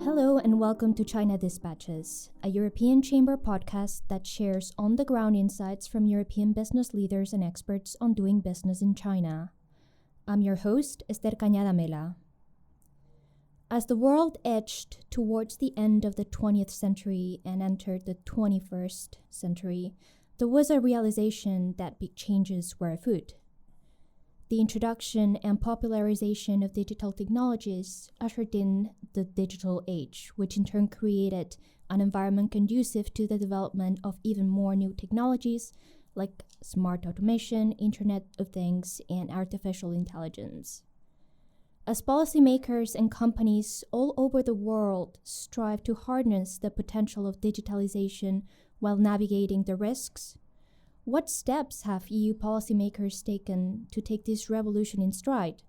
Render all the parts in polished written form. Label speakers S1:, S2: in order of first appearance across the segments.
S1: Hello and welcome to China Dispatches, a European Chamber podcast that shares on-the-ground insights from European business leaders and experts on doing business in China. I'm your host, Ester Cañada Amela. As the world edged towards the end of the 20th century and entered the 21st century, there was a realization that big changes were afoot. The introduction and popularization of digital technologies ushered in the digital age, which in turn created an environment conducive to the development of even more new technologies like smart automation, Internet of Things, and artificial intelligence. As policymakers and companies all over the world strive to harness the potential of digitalization while navigating the risks, what steps have EU policymakers taken to take this revolution in stride,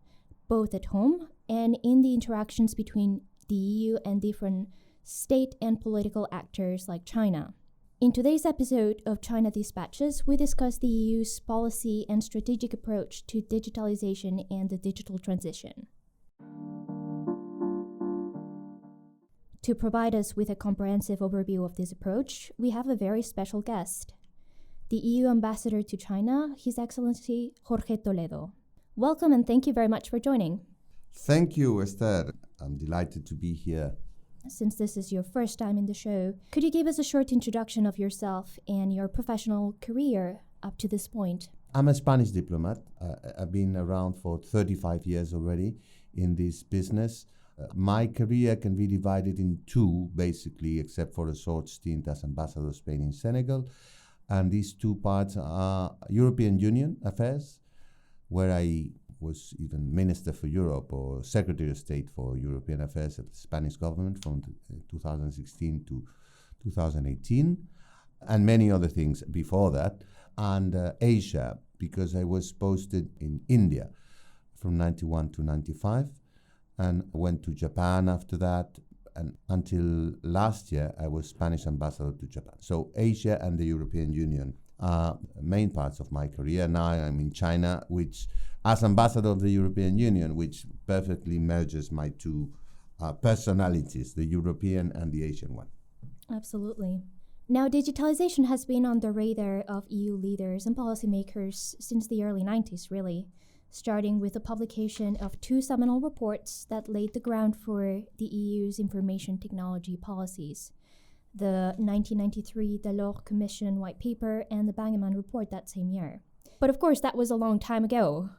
S1: both at home and in the interactions between the EU and different state and political actors like China? In today's episode of China Dispatches, we discuss the EU's policy and strategic approach to digitalization and the digital transition. To provide us with a comprehensive overview of this approach, we have a very special guest, the EU Ambassador to China, His Excellency Jorge Toledo. Welcome and thank you very much for joining.
S2: Thank you, Esther. I'm delighted to be here.
S1: Since this is your first time in the show, could you give us a short introduction of yourself and your professional career up to this point?
S2: I'm a Spanish diplomat. I've been around for 35 years already in this business. My career can be divided in two, basically, except for a short stint as Ambassador of Spain in Senegal. And these two parts are European Union affairs, where I was even Minister for Europe or Secretary of State for European Affairs at the Spanish government from 2016 to 2018, and many other things before that. And Asia, because I was posted in India from 91 to 95, and went to Japan after that. And until last year, I was Spanish ambassador to Japan. So Asia and the European Union are main parts of my career. Now I'm in China, which, as ambassador of the European Union, which perfectly merges my two personalities, the European and the Asian one.
S1: Absolutely. Now, digitalization has been on the radar of EU leaders and policymakers since the early 90s, really, starting with the publication of two seminal reports that laid the ground for the EU's information technology policies, the 1993 Leyen Commission white paper and the Bangemann report that same year. But of course, that was a long time ago.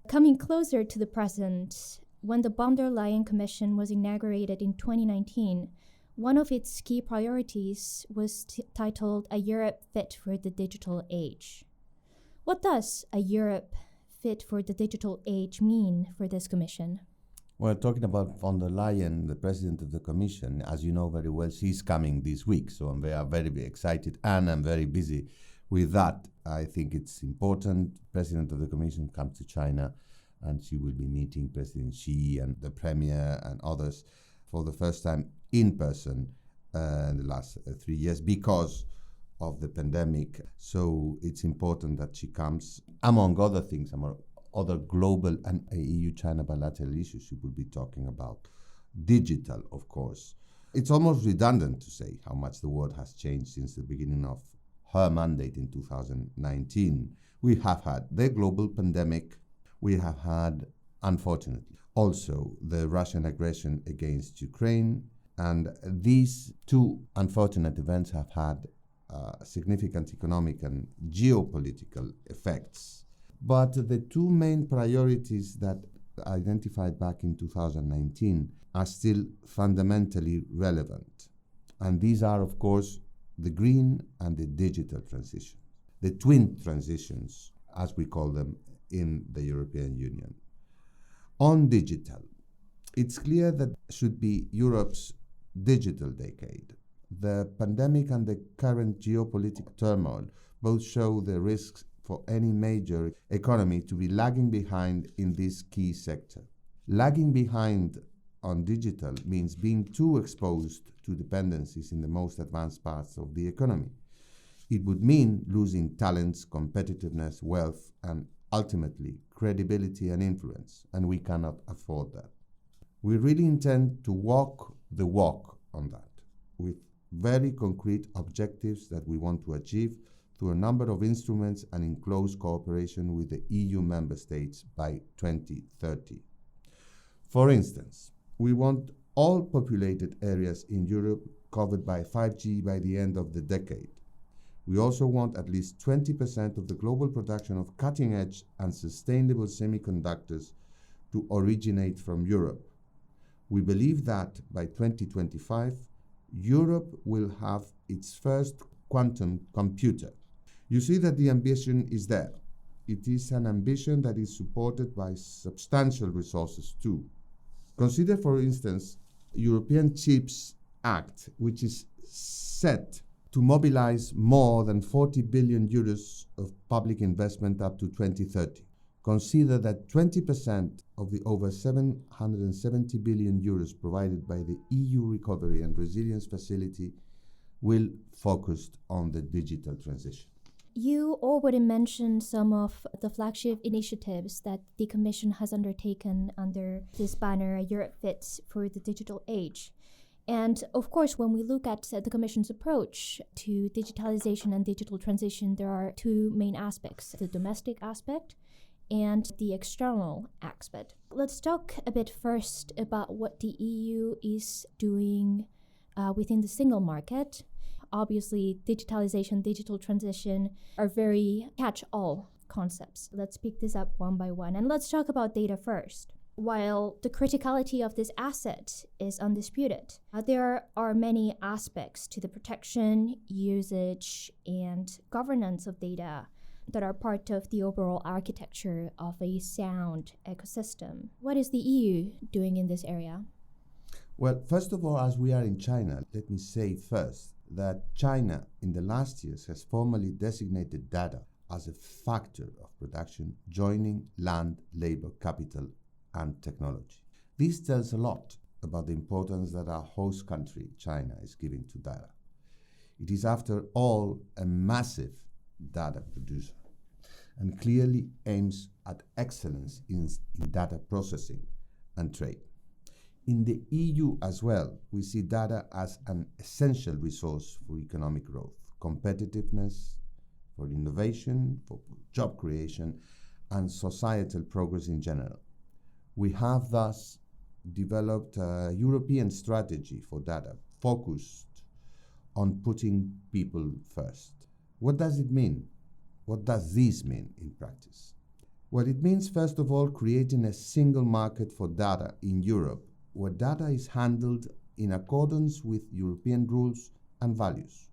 S1: Coming closer to the present, when the von der Leyen Commission was inaugurated in 2019, one of its key priorities was titled A Europe Fit for the Digital Age. What does a Europe fit for the digital age mean for this commission?
S2: Well, talking about von der Leyen, the president of the commission, as you know very well, she's coming this week. So I'm very excited and I'm very busy with that. I think it's important. President of the commission comes to China and she will be meeting President Xi and the Premier and others for the first time in person in the last 3 years because of the pandemic. So it's important that she comes, among other things, among other global and EU-China bilateral issues she will be talking about. Digital, of course. It's almost redundant to say how much the world has changed since the beginning of her mandate in 2019. We have had the global pandemic. We have had, unfortunately, also the Russian aggression against Ukraine. And these two unfortunate events have had significant economic and geopolitical effects. But the two main priorities that identified back in 2019 are still fundamentally relevant. And these are, of course, the green and the digital transition, the twin transitions, as we call them in the European Union. On digital, it's clear that should be Europe's digital decade. The pandemic and the current geopolitical turmoil both show the risks for any major economy to be lagging behind in this key sector. Lagging behind on digital means being too exposed to dependencies in the most advanced parts of the economy. It would mean losing talents, competitiveness, wealth, and ultimately credibility and influence, and we cannot afford that. We really intend to walk the walk on that with very concrete objectives that we want to achieve through a number of instruments and in close cooperation with the EU member states by 2030. For instance, we want all populated areas in Europe covered by 5G by the end of the decade. We also want at least 20% of the global production of cutting-edge and sustainable semiconductors to originate from Europe. We believe that by 2025, Europe will have its first quantum computer. You see that the ambition is there. It is an ambition that is supported by substantial resources too. Consider, for instance, European Chips Act, which is set to mobilize more than 40 billion euros of public investment up to 2030. Consider that 20% of the over 770 billion euros provided by the EU Recovery and Resilience Facility will focus on the digital transition.
S1: You already mentioned some of the flagship initiatives that the Commission has undertaken under this banner, Europe Fits for the Digital Age. And of course, when we look at the Commission's approach to digitalization and digital transition, there are two main aspects, the domestic aspect and the external aspect. Let's talk a bit first about what the EU is doing within the single market. Obviously, digitalization, digital transition are very catch-all concepts. Let's pick this up one by one. And let's talk about data first. While the criticality of this asset is undisputed, there are many aspects to the protection, usage, and governance of data that are part of the overall architecture of a sound ecosystem. What is the EU doing in this area?
S2: Well, first of all, as we are in China, let me say first that China in the last years has formally designated data as a factor of production, joining land, labor, capital, and technology. This tells a lot about the importance that our host country, China, is giving to data. It is, after all, a massive data producer and clearly aims at excellence in data processing and trade. In the EU as well, we see data as an essential resource for economic growth, competitiveness, for innovation, for job creation, and societal progress in general. We have thus developed a European strategy for data focused on putting people first. What does it mean? What does this mean in practice? Well, it means, first of all, creating a single market for data in Europe, where data is handled in accordance with European rules and values.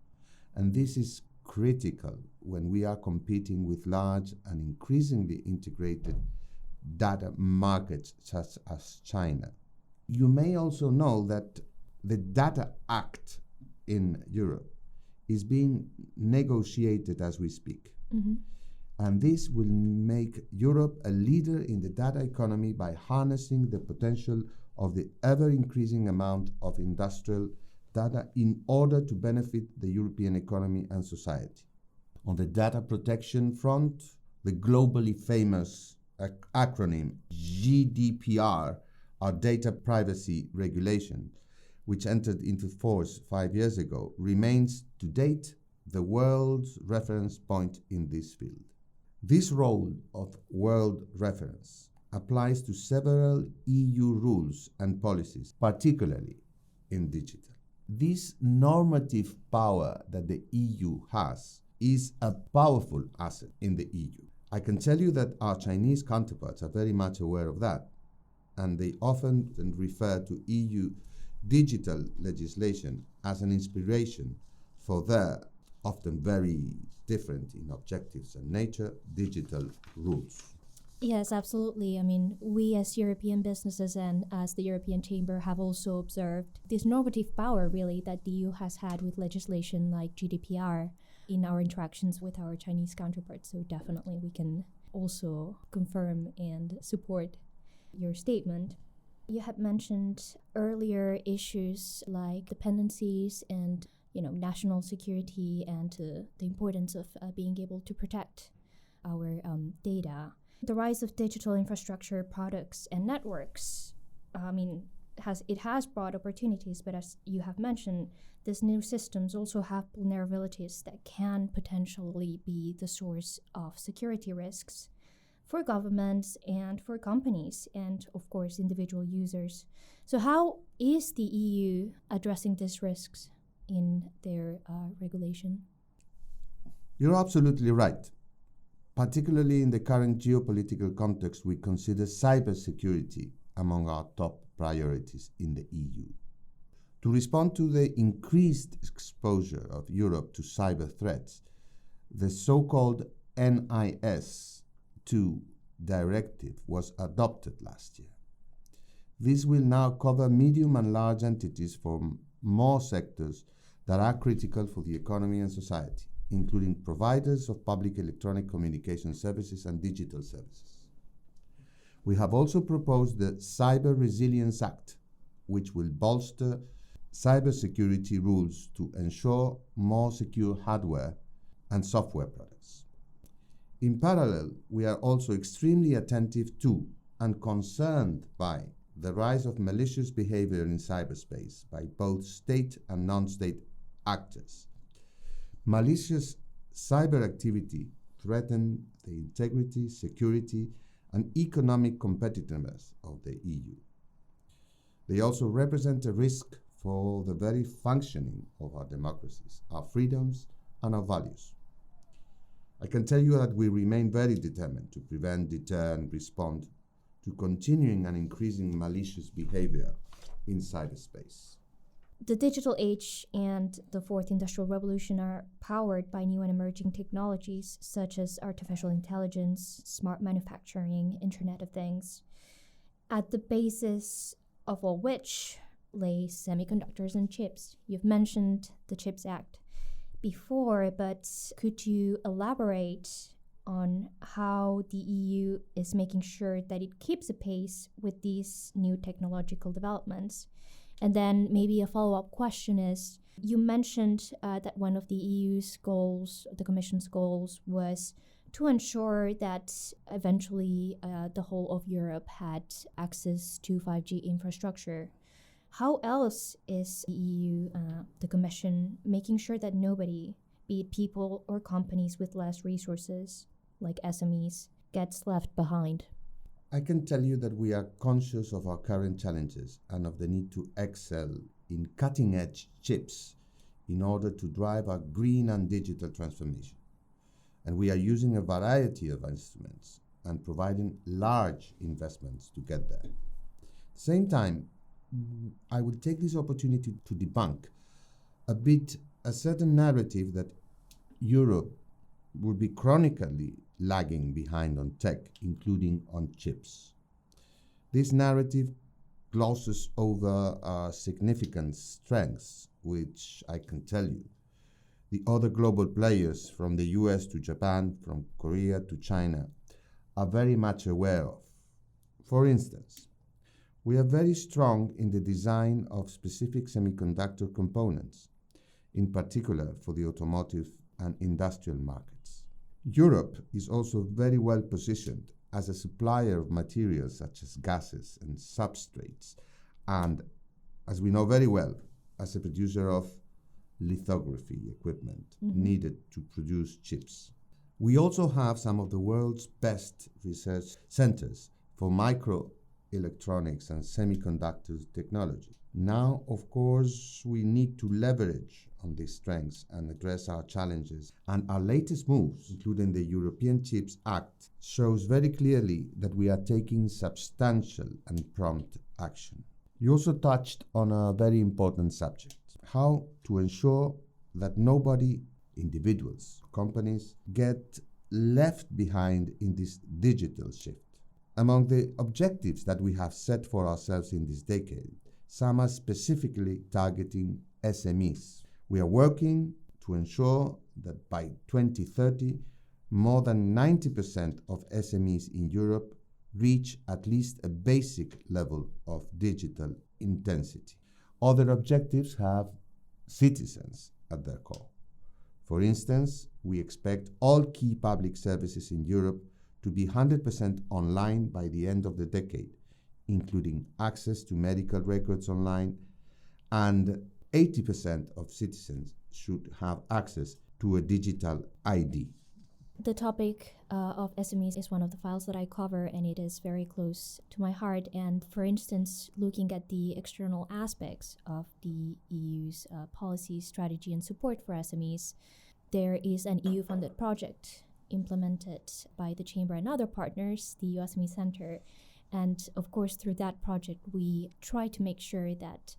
S2: And this is critical when we are competing with large and increasingly integrated data markets such as China. You may also know that the Data Act in Europe is being negotiated as we speak. Mm-hmm. And this will make Europe a leader in the data economy by harnessing the potential of the ever-increasing amount of industrial data in order to benefit the European economy and society. On the data protection front, the globally famous acronym GDPR, our data privacy regulation, which entered into force 5 years ago, remains to date the world's reference point in this field. This role of world reference applies to several EU rules and policies, particularly in digital. This normative power that the EU has is a powerful asset in the EU. I can tell you that our Chinese counterparts are very much aware of that, and they often refer to EU digital legislation as an inspiration for their often very different in objectives and nature digital rules.
S1: Yes, absolutely. I mean, we as European businesses and as the European Chamber have also observed this normative power, really, that the EU has had with legislation like GDPR in our interactions with our Chinese counterparts. So definitely we can also confirm and support your statement. You had mentioned earlier issues like dependencies and national security and the importance of being able to protect our data. The rise of digital infrastructure products and networks, has brought opportunities, but as you have mentioned, these new systems also have vulnerabilities that can potentially be the source of security risks for governments and for companies and, of course, individual users. So how is the EU addressing these risks in their regulation?
S2: You're absolutely right. Particularly in the current geopolitical context, we consider cybersecurity among our top priorities in the EU. To respond to the increased exposure of Europe to cyber threats, the so-called NIS2 directive was adopted last year. This will now cover medium and large entities from more sectors that are critical for the economy and society, including providers of public electronic communication services and digital services. We have also proposed the Cyber Resilience Act, which will bolster cybersecurity rules to ensure more secure hardware and software products. In parallel, we are also extremely attentive to and concerned by the rise of malicious behavior in cyberspace by both state and non-state actors. Malicious cyber activity threatens the integrity, security, and economic competitiveness of the EU. They also represent a risk for the very functioning of our democracies, our freedoms, and our values. I can tell you that we remain very determined to prevent, deter, and respond to continuing and increasing malicious behavior in cyberspace.
S1: The digital age and the fourth industrial revolution are powered by new and emerging technologies such as artificial intelligence, smart manufacturing, Internet of Things, at the basis of all which lay semiconductors and chips. You've mentioned the CHIPS Act before, but could you elaborate on how the EU is making sure that it keeps apace with these new technological developments? And then maybe a follow-up question is, you mentioned that one of the EU's goals, the Commission's goals, was to ensure that eventually the whole of Europe had access to 5G infrastructure. How else is the EU, the Commission, making sure that nobody, be it people or companies with less resources, like SMEs, gets left behind?
S2: I can tell you that we are conscious of our current challenges and of the need to excel in cutting-edge chips in order to drive our green and digital transformation. And we are using a variety of instruments and providing large investments to get there. At the same time, I will take this opportunity to debunk a certain narrative that Europe would be chronically lagging behind on tech, including on chips. This narrative glosses over our significant strengths, which I can tell you the other global players from the US to Japan, from Korea to China, are very much aware of. For instance, we are very strong in the design of specific semiconductor components, in particular for the automotive and industrial markets. Europe is also very well positioned as a supplier of materials such as gases and substrates, and, as we know very well, as a producer of lithography equipment needed to produce chips. We also have some of the world's best research centers for microelectronics and semiconductor technology. Now, of course, we need to leverage on these strengths and address our challenges. And our latest moves, including the European Chips Act, shows very clearly that we are taking substantial and prompt action. You also touched on a very important subject: how to ensure that nobody, individuals, companies, get left behind in this digital shift. Among the objectives that we have set for ourselves in this decade, some are specifically targeting SMEs. We are working to ensure that by 2030, more than 90% of SMEs in Europe reach at least a basic level of digital intensity. Other objectives have citizens at their core. For instance, we expect all key public services in Europe to be 100% online by the end of the decade, including access to medical records online, and 80% of citizens should have access to a digital ID.
S1: The topic of SMEs is one of the files that I cover, and it is very close to my heart. And for instance, looking at the external aspects of the EU's policy, strategy, and support for SMEs, there is an EU-funded project implemented by the Chamber and other partners, the EU SME Centre. And of course, through that project, we try to make sure that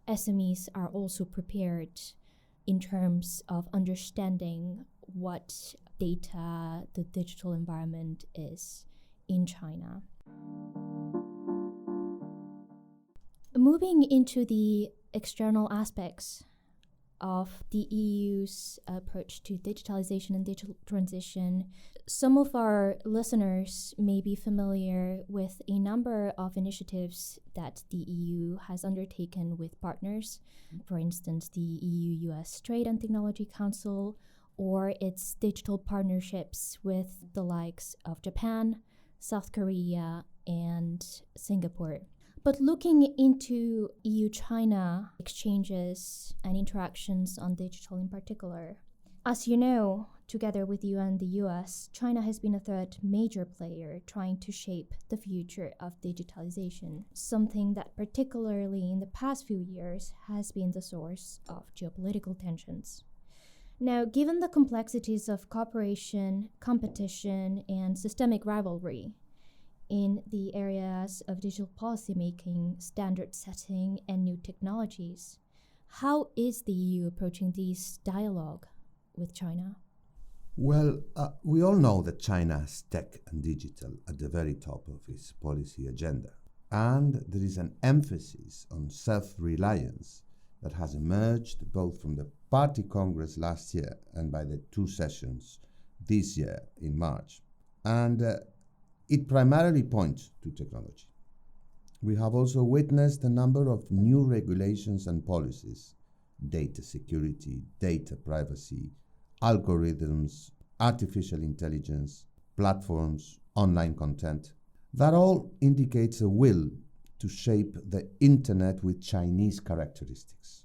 S1: SMEs are also prepared in terms of understanding what data the digital environment is in China. Moving into the external aspects of the EU's approach to digitalization and digital transition, some of our listeners may be familiar with a number of initiatives that the EU has undertaken with partners. For instance, the EU-US Trade and Technology Council, or its digital partnerships with the likes of Japan, South Korea, and Singapore. But looking into EU-China exchanges and interactions on digital in particular, as you know, together with you and the US, China has been a third major player trying to shape the future of digitalization, something that particularly in the past few years has been the source of geopolitical tensions. Now, given the complexities of cooperation, competition, and systemic rivalry in the areas of digital policymaking, standard setting, and new technologies, how is the EU approaching this dialogue with China?
S2: Well, we all know that China has tech and digital at the very top of its policy agenda. And there is an emphasis on self-reliance that has emerged both from the Party Congress last year and by the two sessions this year in March. And it primarily points to technology. We have also witnessed a number of new regulations and policies: data security, data privacy, algorithms, artificial intelligence, platforms, online content. That all indicates a will to shape the internet with Chinese characteristics,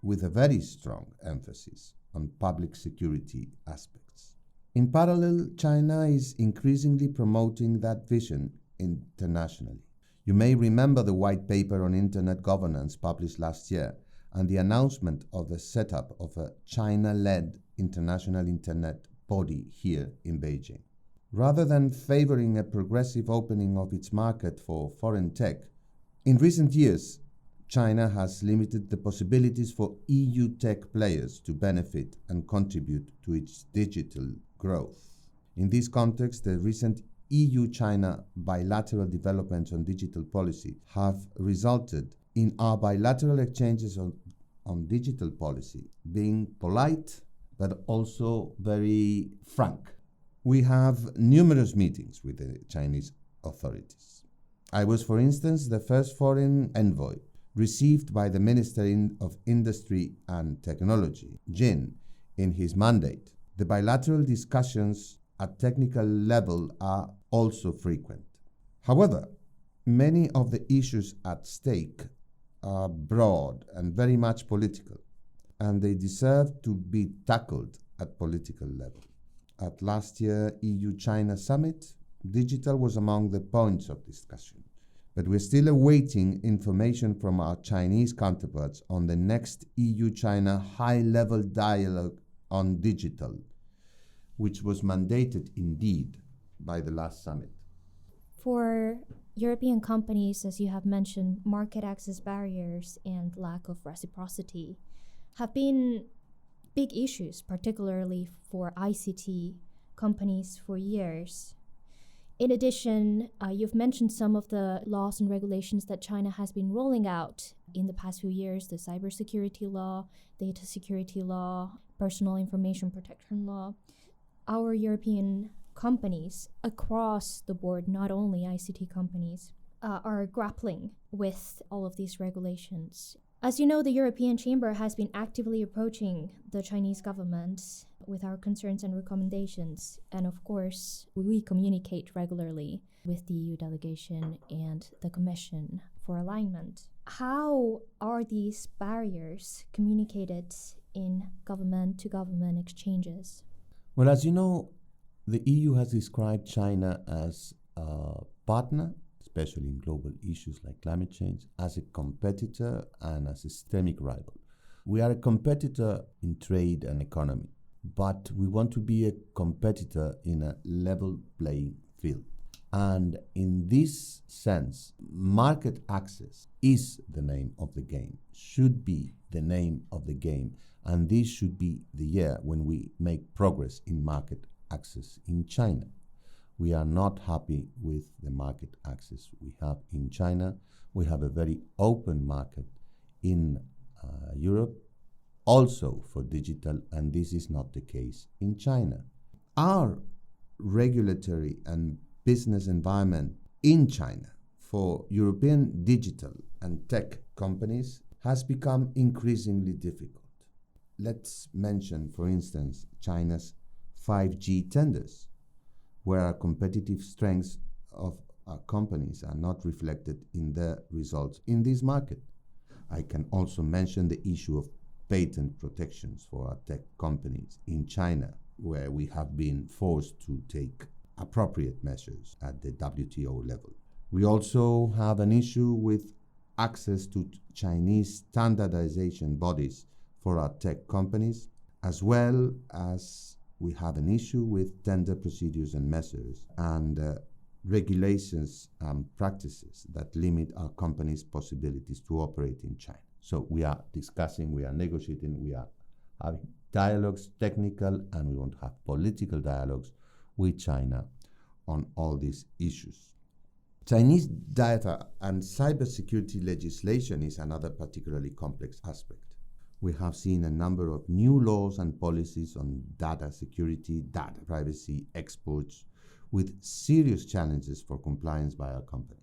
S2: with a very strong emphasis on public security aspects. In parallel, China is increasingly promoting that vision internationally. You may remember the white paper on internet governance published last year and the announcement of the setup of a China-led international internet body here in Beijing. Rather than favoring a progressive opening of its market for foreign tech, in recent years, China has limited the possibilities for EU tech players to benefit and contribute to its digital growth. In this context, the recent EU-China bilateral developments on digital policy have resulted in our bilateral exchanges on digital policy being polite but also very frank. We have numerous meetings with the Chinese authorities. I was, for instance, the first foreign envoy received by the Minister of Industry and Technology, Jin, in his mandate. The bilateral discussions at technical level are also frequent. However, many of the issues at stake are broad and very much political, and they deserve to be tackled at political level. At last year's EU-China summit, digital was among the points of discussion, but we're still awaiting information from our Chinese counterparts on the next EU-China high-level dialogue on digital, which was mandated indeed by the last summit.
S1: For European companies, as you have mentioned, market access barriers and lack of reciprocity have been big issues, particularly for ICT companies for years. In addition, you've mentioned some of the laws and regulations that China has been rolling out in the past few years: the cybersecurity law, data security law, personal information protection law. Our European companies across the board, not only ICT companies, are grappling with all of these regulations. As you know, the European Chamber has been actively approaching the Chinese government with our concerns and recommendations. And of course, we communicate regularly with the EU delegation and the Commission for alignment. How are these barriers communicated in government-to-government exchanges?
S2: Well, as you know, the EU has described China as a partner, especially in global issues like climate change, as a competitor and a systemic rival. We are a competitor in trade and economy, but we want to be a competitor in a level playing field. And in this sense, market access is the name of the game, should be the name of the game, and this should be the year when we make progress in market access in China. We are not happy with the market access we have in China. We have a very open market in Europe, also for digital, and this is not the case in China. Our regulatory and business environment in China for European digital and tech companies has become increasingly difficult. Let's mention, for instance, China's 5G tenders, where our competitive strengths of our companies are not reflected in their results in this market. I can also mention the issue of patent protections for our tech companies in China, where we have been forced to take appropriate measures at the WTO level. We also have an issue with access to Chinese standardization bodies for our tech companies, as well as we have an issue with tender procedures and measures and regulations and practices that limit our companies' possibilities to operate in China. So we are discussing, we are negotiating, we are having dialogues, technical, and we want to have political dialogues with China on all these issues. Chinese data and cybersecurity legislation is another particularly complex aspect. We have seen a number of new laws and policies on data security, data privacy, exports, with serious challenges for compliance by our companies.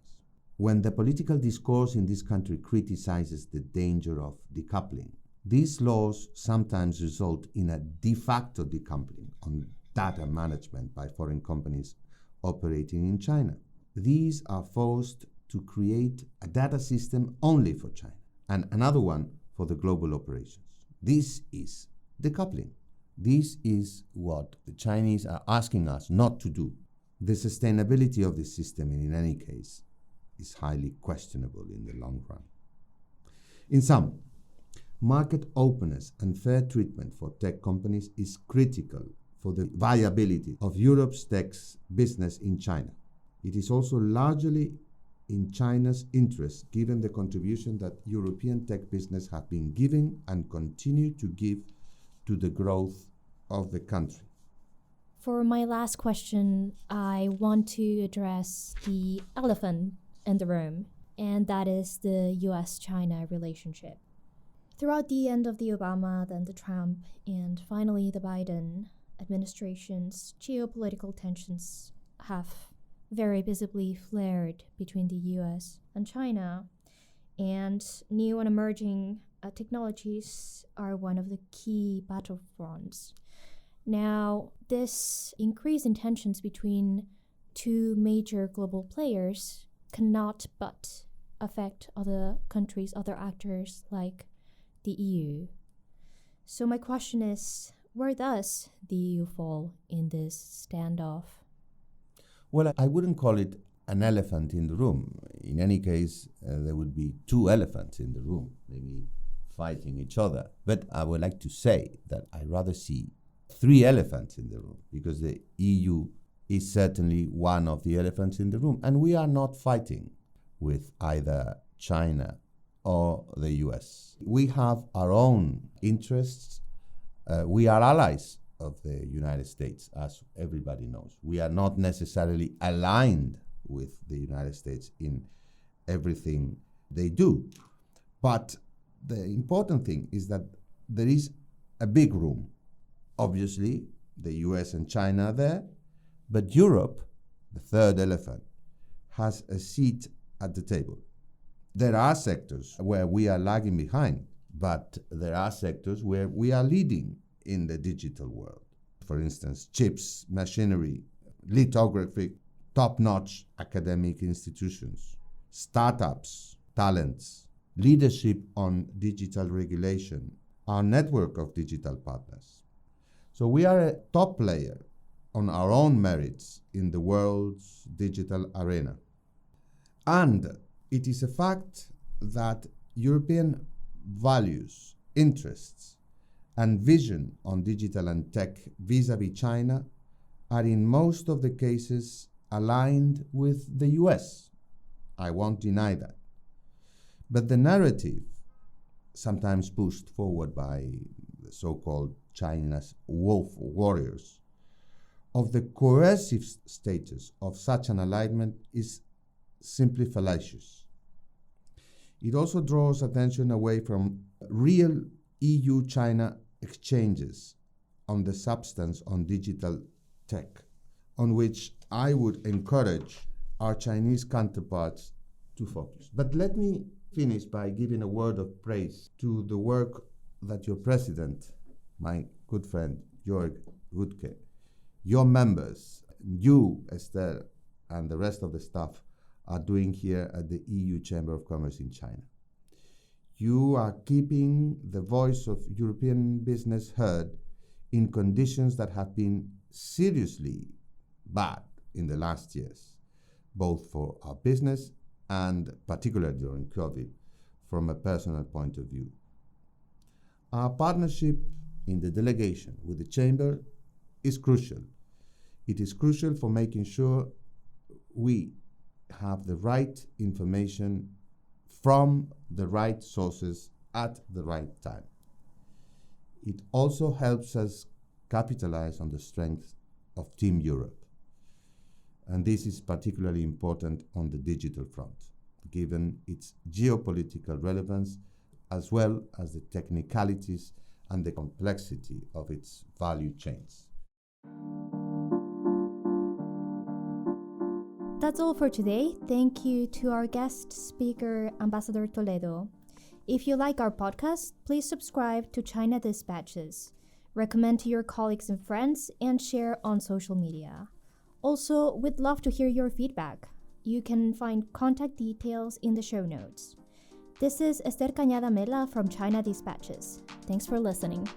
S2: When the political discourse in this country criticizes the danger of decoupling, these laws sometimes result in a de facto decoupling on data management by foreign companies operating in China. These are forced to create a data system only for China and another one for the global operations. This is decoupling. This is what the Chinese are asking us not to do. The sustainability of this system, in any case, is highly questionable in the long run. In sum, market openness and fair treatment for tech companies is critical for the viability of Europe's tech business in China. It is also largely in China's interest, given the contribution that European tech business have been giving and continue to give to the growth of the country.
S1: For my last question, I want to address the elephant in the room, and that is the US-China relationship. Throughout the end of the Obama, then the Trump, and finally the Biden administrations, geopolitical tensions have very visibly flared between the US and China, and new and emerging technologies are one of the key battlefronts. Now, this increase in tensions between two major global players cannot but affect other countries, other actors like the EU. So my question is, where does the EU fall in this standoff?
S2: Well, I wouldn't call it an elephant in the room. In any case, there would be two elephants in the room, maybe fighting each other. But I would like to say that I rather see three elephants in the room, because the EU is certainly one of the elephants in the room. And we are not fighting with either China or the US. We have our own interests. We are allies of the United States, as everybody knows. We are not necessarily aligned with the United States in everything they do. But the important thing is that there is a big room. Obviously, the US and China are there, but Europe, the third elephant, has a seat at the table. There are sectors where we are lagging behind, but there are sectors where we are leading in the digital world. for instance, chips, machinery, lithography, top-notch academic institutions, startups, talents, leadership on digital regulation, our network of digital partners. So we are a top player on our own merits in the world's digital arena. And it is a fact that European values, interests, and vision on digital and tech vis-à-vis China are in most of the cases aligned with the US. I won't deny that. But the narrative, sometimes pushed forward by the so-called China's wolf warriors, of the coercive status of such an alignment is simply fallacious. It also draws attention away from real EU-China exchanges on the substance on digital tech, on which I would encourage our Chinese counterparts to focus. But let me finish by giving a word of praise to the work that your president, my good friend Jorge Toledo, your members, you, Esther, and the rest of the staff are doing here at the EU Chamber of Commerce in China. You are keeping the voice of European business heard in conditions that have been seriously bad in the last years, both for our business and particularly during COVID, from a personal point of view. Our partnership in the delegation with the Chamber is crucial. It is crucial for making sure we have the right information from the right sources at the right time. It also helps us capitalize on the strength of Team Europe. And this is particularly important on the digital front, given its geopolitical relevance, as well as the technicalities and the complexity of its value chains.
S1: That's all for today. Thank you to our guest speaker, Ambassador Toledo. If you like our podcast, please subscribe to China Dispatches, recommend to your colleagues and friends, and share on social media. Also, we'd love to hear your feedback. You can find contact details in the show notes. This is Ester Cañada Amela from China Dispatches. Thanks for listening.